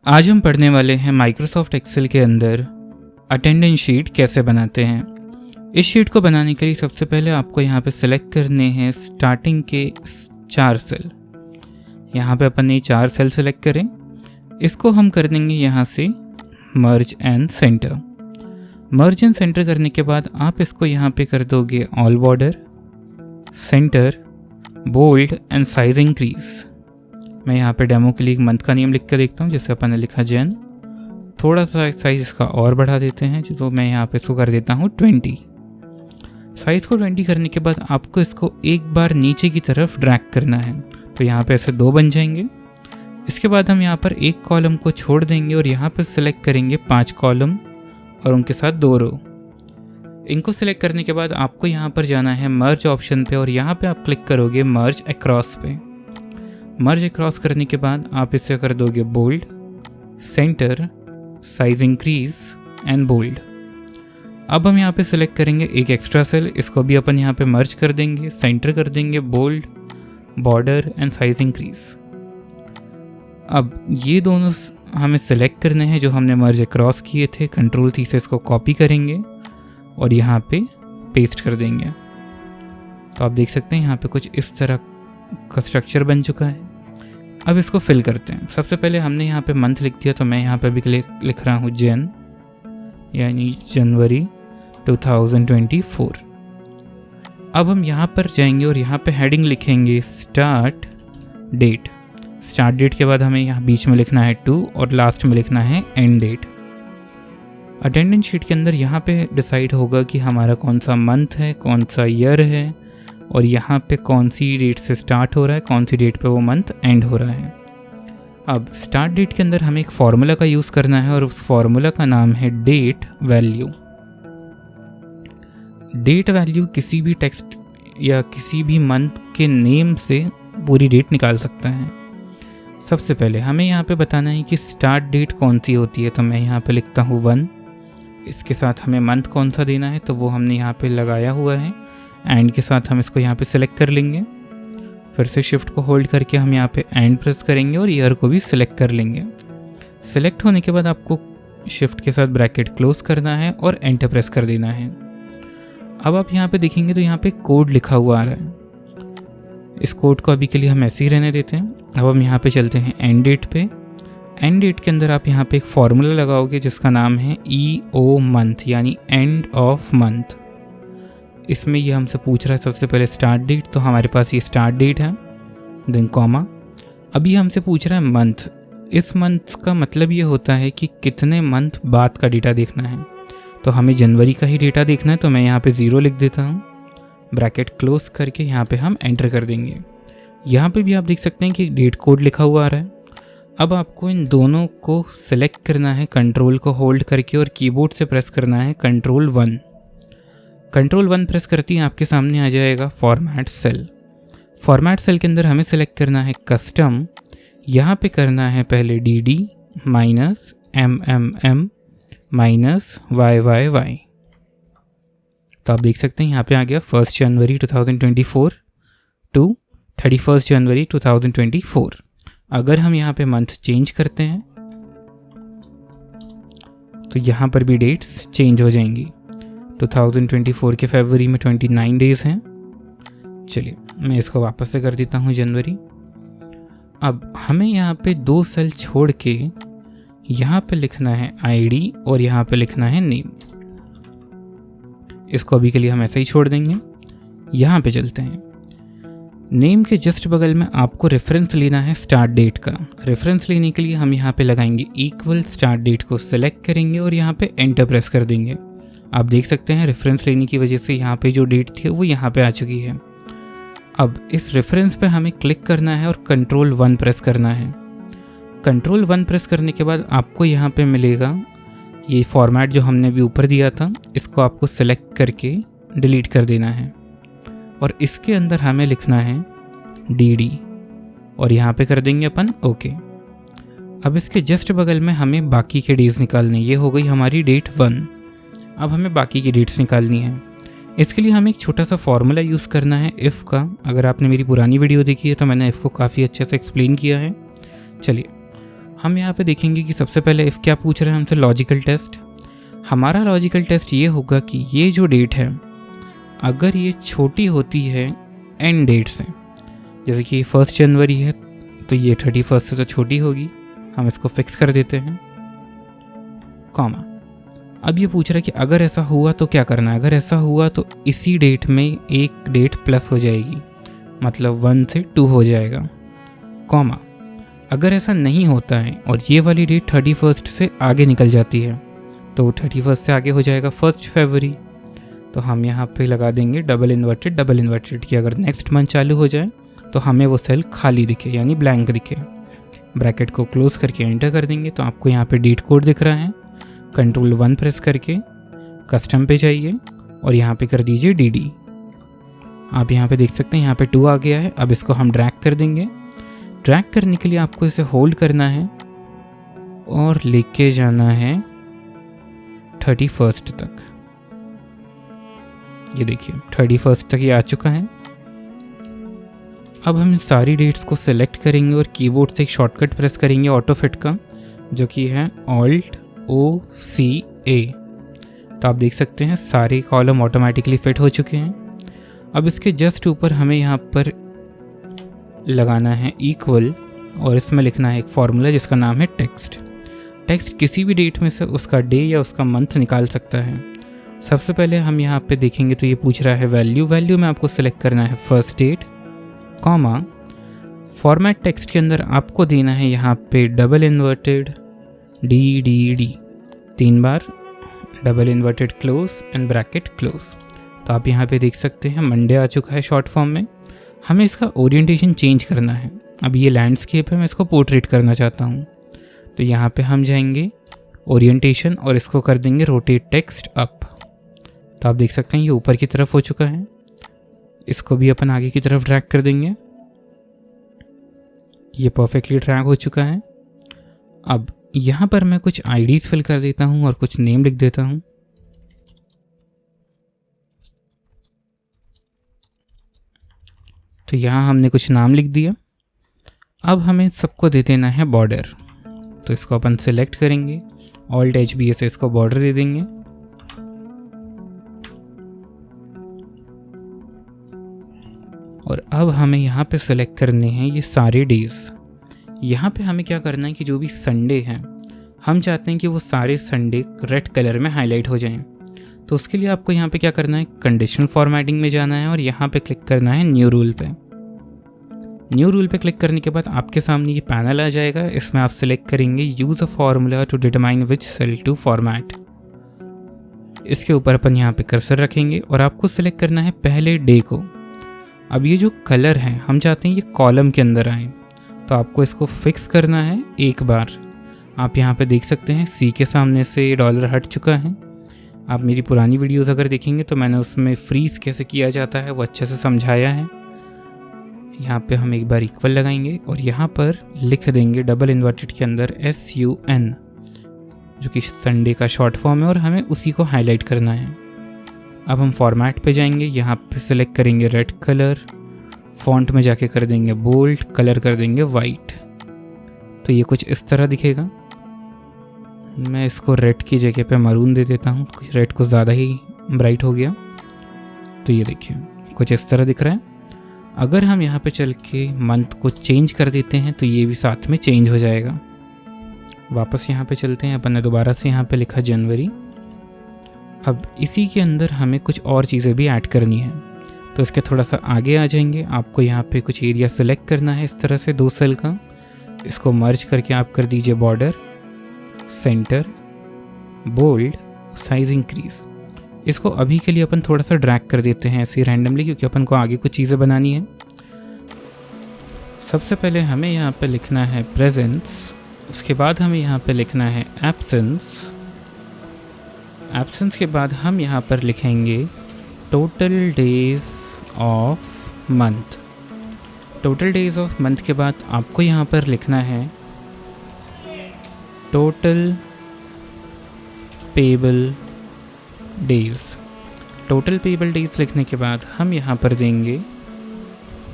आज हम पढ़ने वाले हैं माइक्रोसॉफ्ट एक्सेल के अंदर अटेंडेंस शीट कैसे बनाते हैं। इस शीट को बनाने के लिए सबसे पहले आपको यहाँ पे सिलेक्ट करने हैं स्टार्टिंग के 4 सेल। यहाँ पे अपन ये 4 सेल सेलेक्ट करें। इसको हम कर देंगे यहाँ से merge and centre. Merge and centre करने के बाद आप इसको यहाँ पे कर दोगे all border, centre, bold and size increase. मैं यहाँ पे डेमो के लिए एक मंथ का नियम लिख कर देखता हूँ। जैसे अपन ने लिखा जन, थोड़ा सा साइज इसका और बढ़ा देते हैं, तो मैं यहाँ पे इसको कर देता हूँ 20। साइज़ को 20 करने के बाद आपको इसको एक बार नीचे की तरफ ड्रैग करना है, तो यहाँ पे ऐसे 2 बन जाएंगे। इसके बाद हम यहाँ पर एक कॉलम को छोड़ देंगे और यहाँ पर सिलेक्ट करेंगे 5 कॉलम और उनके साथ 2 रो। इनको सिलेक्ट करने के बाद आपको यहाँ पर जाना है मर्ज ऑप्शन पे और यहाँ पे आप क्लिक करोगे मर्ज अक्रॉस पे। मर्ज अक्रॉस करने के बाद आप इसे कर दोगे bold, centre, size increase and bold. अब हम यहाँ पे सिलेक्ट करेंगे एक एक्स्ट्रा सेल, इसको भी अपन यहाँ पे मर्ज कर देंगे, सेंटर कर देंगे, bold, border and size increase. अब ये दोनों हमें सिलेक्ट करने हैं जो हमने मर्ज अक्रॉस किए थे। Ctrl+C से इसको कॉपी करेंगे और यहाँ पे पेस्ट कर देंगे। तो आप देख सकते हैं यहाँ पे कुछ इस तरह का स्ट्रक्चर बन चुका है। अब इसको फिल करते हैं। सबसे पहले हमने यहाँ पे मंथ लिख दिया, तो मैं यहाँ पे भी लिख रहा हूँ जन, यानी जनवरी 2024। अब हम यहाँ पर जाएंगे और यहाँ पे हेडिंग लिखेंगे स्टार्ट डेट। स्टार्ट डेट के बाद हमें यहाँ बीच में लिखना है 2 और लास्ट में लिखना है एंड डेट। अटेंडेंस शीट के अंदर यहाँ पे डिसाइड होगा कि हमारा कौन सा मंथ है, कौन सा ईयर है और यहाँ पे कौन सी डेट से स्टार्ट हो रहा है, कौन सी डेट पे वो मंथ एंड हो रहा है। अब स्टार्ट डेट के अंदर हमें एक फार्मूला का यूज़ करना है और उस फार्मूला का नाम है डेट वैल्यू। डेट वैल्यू किसी भी टेक्स्ट या किसी भी मंथ के नेम से पूरी डेट निकाल सकता है। सबसे पहले हमें यहाँ पे बताना है कि स्टार्ट डेट कौन सी होती है, तो मैं यहाँ पे लिखता हूँ 1। इसके साथ हमें मंथ कौन सा देना है, तो वो हमने यहाँ पे लगाया हुआ है। एंड के साथ हम इसको यहाँ पे सिलेक्ट कर लेंगे। फिर से शिफ्ट को होल्ड करके हम यहाँ पे एंड प्रेस करेंगे और ईयर को भी सिलेक्ट कर लेंगे। सिलेक्ट होने के बाद आपको शिफ्ट के साथ ब्रैकेट क्लोज करना है और एंटर प्रेस कर देना है। अब आप यहाँ पे देखेंगे तो यहाँ पे कोड लिखा हुआ आ रहा है। इस कोड को अभी के लिए हम ऐसे ही रहने देते हैं। अब हम यहाँ पे चलते हैं एंड डेट पे। एंड डेट के अंदर आप यहाँ पे एक फॉर्मूला लगाओगे जिसका नाम है EO मंथ, यानी एंड ऑफ मंथ। इसमें ये हमसे पूछ रहा है सबसे पहले स्टार्ट डेट, तो हमारे पास ये स्टार्ट डेट है, देन कॉमा। अभी हमसे पूछ रहा है मंथ। इस मंथ का मतलब ये होता है कि कितने मंथ बाद का डेटा देखना है, तो हमें जनवरी का ही डेटा देखना है, तो मैं यहाँ पे 0 लिख देता हूँ। ब्रैकेट क्लोज करके यहाँ पे हम एंटर कर देंगे। यहाँ पे भी आप देख सकते हैं कि डेट कोड लिखा हुआ आ रहा है। अब आपको इन दोनों को सिलेक्ट करना है, कंट्रोल को होल्ड करके और कीबोर्ड से प्रेस करना है Ctrl+1। Ctrl+1 प्रेस करती हैं आपके सामने आ जाएगा फॉर्मेट सेल। फॉर्मेट सेल के अंदर हमें सेलेक्ट करना है कस्टम। यहाँ पे करना है पहले DD -MMM -YYY। तो आप देख सकते हैं यहाँ पे आ गया 1 जनवरी 2024 टू 31 जनवरी 2024। अगर हम यहाँ पे मंथ चेंज करते हैं तो यहाँ पर भी डेट्स चेंज हो जाएंगी। 2024 के फरवरी में 29 डेज़ हैं। चलिए मैं इसको वापस से कर देता हूँ जनवरी। अब हमें यहाँ पे 2 सेल छोड़ के यहाँ पे लिखना है ID और यहाँ पे लिखना है नेम। इसको अभी के लिए हम ऐसा ही छोड़ देंगे। यहाँ पे चलते हैं। नेम के जस्ट बगल में आपको रेफरेंस लेना है स्टार्ट डेट का। रेफरेंस लेने के लिए हम यहाँ पे लगाएंगे इक्वल, स्टार्ट डेट को सिलेक्ट करेंगे और यहाँ पे एंटर प्रेस कर देंगे। आप देख सकते हैं रेफरेंस लेने की वजह से यहाँ पे जो डेट थी वो यहाँ पे आ चुकी है। अब इस रेफरेंस पे हमें क्लिक करना है और Ctrl+1 प्रेस करना है। Ctrl+1 प्रेस करने के बाद आपको यहाँ पे मिलेगा ये फॉर्मेट जो हमने अभी ऊपर दिया था, इसको आपको सिलेक्ट करके डिलीट कर देना है और इसके अंदर हमें लिखना है DD और यहाँ पे कर देंगे अपन ओके। अब इसके जस्ट बगल में हमें बाकी के डेज निकालने। ये हो गई हमारी डेट 1। अब हमें बाकी की डेट्स निकालनी है। इसके लिए हमें एक छोटा सा फॉर्मूला यूज़ करना है इफ़ का। अगर आपने मेरी पुरानी वीडियो देखी है तो मैंने इफ़ को काफ़ी अच्छे से एक्सप्लेन किया है। चलिए हम यहाँ पे देखेंगे कि सबसे पहले इफ़ क्या पूछ रहा है हमसे, लॉजिकल टेस्ट। हमारा लॉजिकल टेस्ट ये होगा कि ये जो डेट है अगर ये छोटी होती है एंड डेट से, जैसे कि 1 जनवरी है तो ये 31 से तो छोटी होगी, हम इसको फिक्स कर देते हैं, कॉमा। अब ये पूछ रहा है कि अगर ऐसा हुआ तो क्या करना है। अगर ऐसा हुआ तो इसी डेट में एक डेट प्लस हो जाएगी, मतलब 1 से 2 हो जाएगा, कॉमा। अगर ऐसा नहीं होता है और ये वाली डेट 31 से आगे निकल जाती है तो 31 से आगे हो जाएगा 1 फरवरी। तो हम यहाँ पे लगा देंगे डबल इन्वर्टेड कि अगर नेक्स्ट मंथ चालू हो जाए तो हमें वो सेल खाली दिखे, यानी ब्लैंक दिखे। ब्रैकेट को क्लोज करके एंटर कर देंगे तो आपको यहाँ पे डेट कोड दिख रहा है। कंट्रोल 1 प्रेस करके कस्टम पे जाइए और यहाँ पे कर दीजिए DD। आप यहाँ पे देख सकते हैं यहाँ पे 2 आ गया है। अब इसको हम ड्रैग कर देंगे। ड्रैग करने के लिए आपको इसे होल्ड करना है और लेके जाना है 31 तक। ये देखिए 31 तक ये आ चुका है। अब हम सारी डेट्स को सिलेक्ट करेंगे और कीबोर्ड से एक शॉर्टकट प्रेस करेंगे ऑटो फिट का, जो कि है Alt+O+C+A। तो आप देख सकते हैं सारे कॉलम ऑटोमेटिकली फिट हो चुके हैं। अब इसके जस्ट ऊपर हमें यहाँ पर लगाना है इक्वल और इसमें लिखना है एक फॉर्मूला जिसका नाम है टेक्स्ट। टेक्स्ट किसी भी डेट में से उसका डे या उसका मंथ निकाल सकता है। सबसे पहले हम यहाँ पे देखेंगे तो ये पूछ रहा है वैल्यू में आपको सिलेक्ट करना है first date, comma. Format text के अंदर आपको देना है यहाँ पे डबल इन्वर्टेड DDD 3 बार, double inverted close and bracket close. तो आप यहाँ पे देख सकते हैं मंडे आ चुका है शॉर्ट फॉर्म में। हमें इसका ओरिएंटेशन चेंज करना है। अब ये लैंडस्केप है, मैं इसको पोर्ट्रेट करना चाहता हूँ। तो यहाँ पे हम जाएंगे ओरिएंटेशन और इसको कर देंगे रोटेट टेक्स्ट अप। तो आप देख सकते हैं ये ऊपर की तरफ हो चुका है। इसको भी अपन आगे की तरफ ड्रैग कर देंगे। ये परफेक्टली ड्रैग हो चुका है। अब यहाँ पर मैं कुछ आईडीज फिल कर देता हूँ और कुछ नेम लिख देता हूँ। तो यहाँ हमने कुछ नाम लिख दिया। अब हमें सबको दे देना है बॉर्डर। तो इसको अपन सिलेक्ट करेंगे, Alt+HBA से इसको बॉर्डर दे देंगे। और अब हमें यहाँ पे सिलेक्ट करने हैं ये सारे डेज। यहाँ पे हमें क्या करना है कि जो भी संडे हैं हम चाहते हैं कि वो सारे संडे रेड कलर में हाईलाइट हो जाएं। तो उसके लिए आपको यहाँ पे क्या करना है, कंडीशनल फॉर्मेटिंग में जाना है और यहाँ पे क्लिक करना है न्यू रूल पे। न्यू रूल पे क्लिक करने के बाद आपके सामने ये पैनल आ जाएगा। इसमें आप सिलेक्ट करेंगे use a formula to determine which cell to format. इसके ऊपर अपन यहाँ पे कर्सर रखेंगे और आपको सिलेक्ट करना है पहले डे को। अब ये जो कलर है हम चाहते हैं ये कॉलम के अंदर आए, तो आपको इसको फिक्स करना है एक बार। आप यहाँ पे देख सकते हैं C के सामने से डॉलर हट चुका है। आप मेरी पुरानी वीडियोस अगर देखेंगे तो मैंने उसमें फ्रीज कैसे किया जाता है वो अच्छे से समझाया है। यहाँ पे हम एक बार इक्वल लगाएंगे और यहाँ पर लिख देंगे डबल इन्वर्टेड के अंदर SUN, जो कि संडे का शॉर्ट फॉर्म है और हमें उसी को हाईलाइट करना है। अब हम फॉर्मेट पे जाएंगे, यहाँ पे सिलेक्ट करेंगे रेड कलर, फॉन्ट में जाके कर देंगे बोल्ड, कलर कर देंगे वाइट। तो ये कुछ इस तरह दिखेगा। मैं इसको रेड की जगह पे मरून दे देता हूँ, रेड को ज़्यादा ही ब्राइट हो गया। तो ये देखिए कुछ इस तरह दिख रहा है। अगर हम यहाँ पे चल के मंथ को चेंज कर देते हैं तो ये भी साथ में चेंज हो जाएगा। वापस यहाँ पे चलते हैं, अपन ने दोबारा से यहाँ पे लिखा जनवरी। अब इसी के अंदर हमें कुछ और चीज़ें भी ऐड करनी है, तो इसके थोड़ा सा आगे आ जाएंगे। आपको यहाँ पे कुछ एरिया सेलेक्ट करना है इस तरह से 2 सेल का। इसको मर्ज करके आप कर दीजिए border, centre, bold, size increase. इसको अभी के लिए अपन थोड़ा सा ड्रैग कर देते हैं ऐसे रैंडमली, क्योंकि अपन को आगे कुछ चीज़ें बनानी है। सबसे पहले हमें यहाँ पे लिखना है प्रेजेंस, उसके बाद हमें यहाँ पे लिखना है एब्सेंस। एब्सेंस के बाद हम यहाँ पर लिखेंगे total days of month. Total days of month के बाद आपको यहाँ पर लिखना है total payable days. Total payable days लिखने के बाद हम यहाँ पर देंगे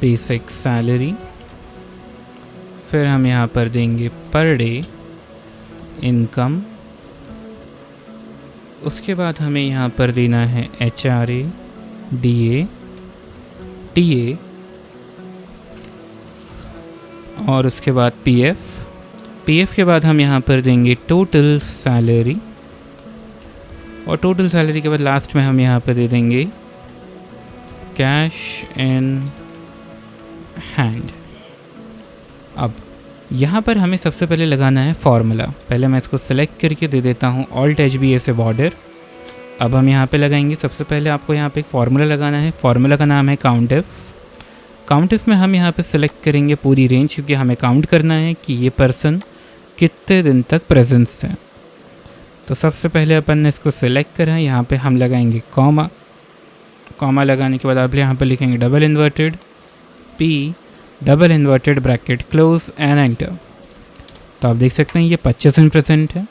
बेसिक सैलरी, फिर हम यहाँ पर देंगे पर डे इनकम। उसके बाद हमें यहाँ पर देना है HRA, DA, TA और उसके बाद PF के बाद हम यहाँ पर देंगे टोटल सैलरी और टोटल सैलरी के बाद लास्ट में हम यहाँ पर दे देंगे कैश इन हैंड। अब यहाँ पर हमें सबसे पहले लगाना है फॉर्मूला। पहले मैं इसको सेलेक्ट करके दे देता हूँ Alt HBA से बॉर्डर। अब हम यहाँ पे लगाएंगे, सबसे पहले आपको यहाँ पे एक फार्मूला लगाना है। फार्मूला का नाम है काउंट इफ में हम यहाँ पे सेलेक्ट करेंगे पूरी रेंज, क्योंकि हमें काउंट करना है कि ये पर्सन कितने दिन तक प्रेजेंस है। तो सबसे पहले अपन ने इसको सेलेक्ट करा है, यहाँ पे हम लगाएंगे कॉमा लगाने के बाद आप यहाँ पे लिखेंगे double inverted P double inverted bracket close and enter. तो आप देख सकते हैं ये 25% है।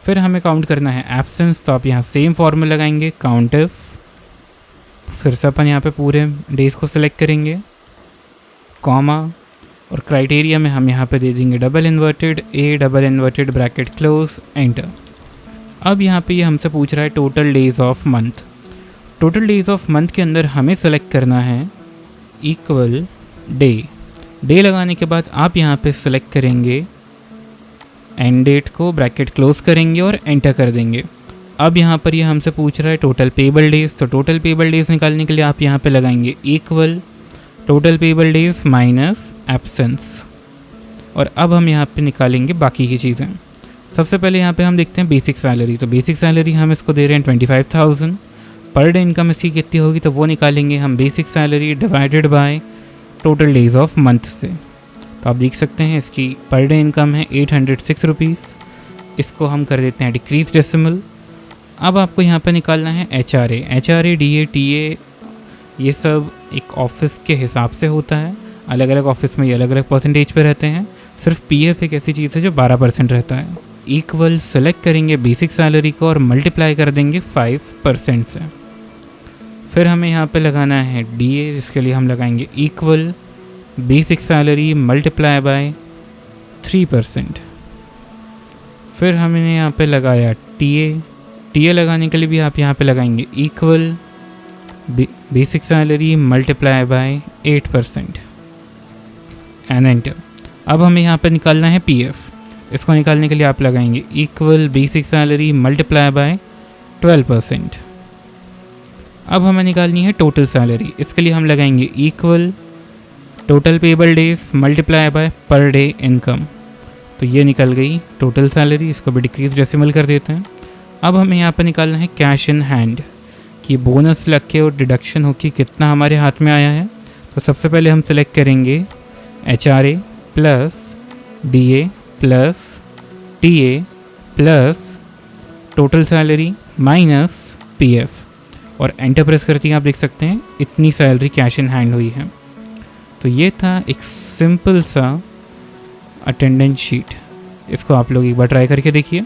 फिर हमें काउंट करना है एब्सेंस, तो आप यहाँ सेम फॉर्मूला लगाएंगे काउंट इफ। फिर से अपन यहाँ पे पूरे डेज को सिलेक्ट करेंगे, कॉमा और क्राइटेरिया में हम यहाँ पे दे देंगे double inverted A double inverted bracket close enter. अब यहाँ पे ये हमसे पूछ रहा है total days of month. Total days of month के अंदर हमें सेलेक्ट करना है इक्वल डे लगाने के बाद आप यहाँ पे सेलेक्ट करेंगे एंड डेट को, ब्रैकेट क्लोज करेंगे और एंटर कर देंगे। अब यहाँ पर ये हमसे पूछ रहा है टोटल पेबल डेज, तो टोटल पेबल डेज निकालने के लिए आप यहाँ पे लगाएंगे equal total payable days minus absence. और अब हम यहाँ पे निकालेंगे बाकी की चीज़ें। सबसे पहले यहाँ पे हम देखते हैं बेसिक सैलरी। तो बेसिक सैलरी हम इसको दे रहे हैं 25,000। पर डे इनकम इसकी कितनी होगी, तो वो निकालेंगे हम basic salary divided by total days of month से। तो आप देख सकते हैं इसकी पर डे इनकम है 806 रुपीज़। इसको हम कर देते हैं डिक्रीज डेसिमल। अब आपको यहाँ पे निकालना है HRA, DA, TA, ये सब एक ऑफिस के हिसाब से होता है। अलग अलग ऑफिस में ये अलग अलग परसेंटेज पे रहते हैं। सिर्फ PF एक ऐसी चीज़ है जो 12% रहता है। इक्वल सेलेक्ट करेंगे बेसिक सैलरी को और मल्टीप्लाई कर देंगे 5% से। फिर हमें यहाँ पे लगाना है DA, जिसके लिए हम लगाएंगे equal basic salary multiply by 3%। फिर हमने यहाँ पे लगाया TA लगाने के लिए भी आप यहाँ पे लगाएंगे equal basic salary multiply by 8% and enter. अब हमें यहाँ पे निकालना है PF। इसको निकालने के लिए आप लगाएंगे equal basic salary multiply by 12%। अब हमें निकालनी है टोटल सैलरी। इसके लिए हम लगाएंगे equal total payable days multiply by per day income. तो ये निकल गई टोटल सैलरी। इसको भी डिक्रीज डेसिमल कर देते हैं। अब हमें यहाँ पर निकालना है कैश इन हैंड, कि बोनस लग के और डिडक्शन होकर कितना हमारे हाथ में आया है। तो सबसे पहले हम सेलेक्ट करेंगे HRA plus DA plus TA plus total salary minus PF और एंटर प्रेस करते हैं। आप देख सकते हैं इतनी सैलरी कैश इन हैंड हुई है। तो ये था एक सिंपल सा अटेंडेंस शीट। इसको आप लोग एक बार ट्राई करके देखिए।